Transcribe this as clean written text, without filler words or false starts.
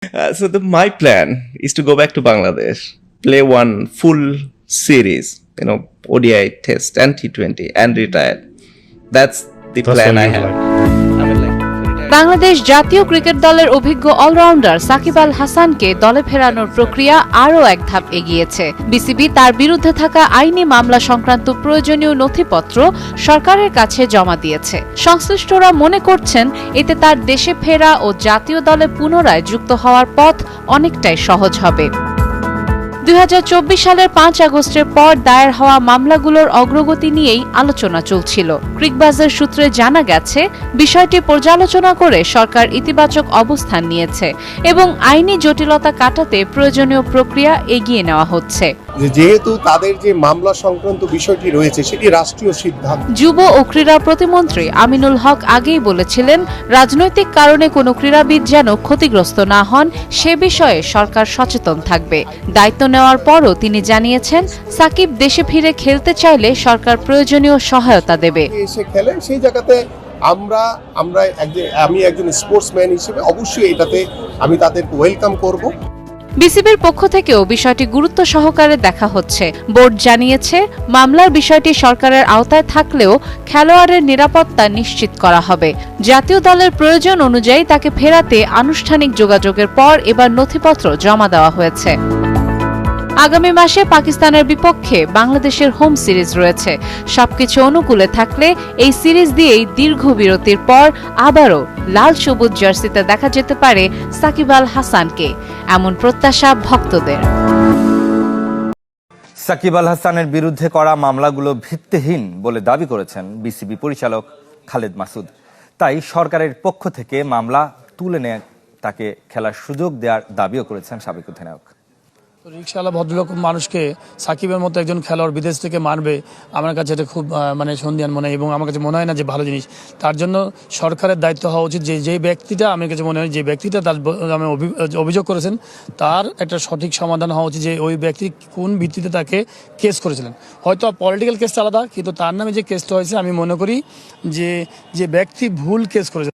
My plan is to go back to Bangladesh, play one full series, ODI test and T20 and retire. That's the That's plan what I you have. like. I mean, like, retire. Bangladesh জাতীয় cricket দলের অভিজ্ঞ allrounder Shakib Al হাসানকে দলে ফেরানোর প্রক্রিয়া আরও এক ধাপ এগিয়েছে। বিসিবি তার বিরুদ্ধে থাকা আইনি মামলা সংক্রান্ত প্রয়োজনীয় নথিপত্র সরকারের কাছে জমা দিয়েছে। সংশ্লিষ্টরা মনে করছেন এতে তার দেশে ফেরা ও জাতীয় দলে পুনরায় যুক্ত হওয়ার পথ অনেকটাই সহজ হবে। 2024 সালের 5 আগস্টের পর দায়ের হওয়া মামলাগুলোর অগ্রগতি নিয়েই আলোচনা চলছিল। ক্রিকবাজার সূত্রে জানা গেছে, বিষয়টি পর্যালোচনা করে সরকার ইতিবাচক অবস্থান নিয়েছে এবং আইনি জটিলতা কাটাতে প্রয়োজনীয় প্রক্রিয়া এগিয়ে নেওয়া হচ্ছে। যেহেতু তাদের যে মামলা সংক্রান্ত বিষয়টি রয়েছে সেটি রাষ্ট্রীয় সিদ্ধান্ত। যুব ও ক্রীড়া প্রতিমন্ত্রী আমিনুল হক আগেই বলেছিলেন, রাজনৈতিক কারণে কোনো ক্রীড়াবিদ যেন ক্ষতিগ্রস্ত না হন সে বিষয়ে সরকার সচেতন থাকবে। দায়িত্ব নেওয়ার পরও তিনি জানিয়েছেন, সাকিব দেশে ফিরে খেলতে চাইলে সরকার প্রয়োজনীয় সহায়তা দেবে। এসে খেলে সেই জায়গাতে আমি একজন স্পোর্টসম্যান হিসেবে অবশ্যই এটাতে আমি তাদেরকে ওয়েলকাম করব। বিসিবির পক্ষ থেকেও বিষয়টি গুরুত্ব সহকারে দেখা হচ্ছে। বোর্ড জানিয়েছে, মামলার বিষয়টি সরকারের আওতায় থাকলেও খেলোয়াড়ের নিরাপত্তা নিশ্চিত করা হবে। জাতীয় দলের প্রয়োজন অনুযায়ী তাকে ফেরাতে আনুষ্ঠানিক যোগাযোগের পর এবার নথিপত্র জমা দেওয়া হয়েছে। আগামী মাসে পাকিস্তানের বিপক্ষে বাংলাদেশের হোম সিরিজ রয়েছে। সবকিছু অনুকূলে থাকলে এই সিরিজ দিয়েই দীর্ঘ বিরতির পর আবারও লাল সবুজ জার্সিতে দেখা যেতে পারে সাকিব আল হাসানকে, এমন প্রত্যাশা ভক্তদের। সাকিব আল হাসানের বিরুদ্ধে করা মামলাগুলো ভিত্তিহীন বলে দাবি করেছেন বিসিবি পরিচালক খালেদ মাসুদ। তাই সরকারের পক্ষ থেকে মামলা তুলে নিয়ে তাকে খেলার সুযোগ দেওয়ার দাবিও করেছেন সাবেক অধিনায়ক। রিকশাওয়ালা ভদ্রলোক মানুষকে সাকিবের মতো একজন খেলোয়াড় বিদেশ থেকে মারবে, আমার কাছে এটা খুব সন্দিহান মনে হয় এবং আমার কাছে মনে হয় না যে ভালো জিনিস। তার জন্য সরকারের দায়িত্ব হওয়া উচিত যে ব্যক্তিটা, আমার কাছে মনে হয় যে ব্যক্তিটা তার নামে অভিযোগ করেছেন তার একটা সঠিক সমাধান হওয়া উচিত যে ওই ব্যক্তি কোন ভিত্তিতে তাকে কেস করেছিলেন। হয়তো পলিটিক্যাল কেসটা আলাদা, কিন্তু তার নামে যে কেসটা হয়েছে আমি মনে করি যে ব্যক্তি ভুল কেস করেছেন।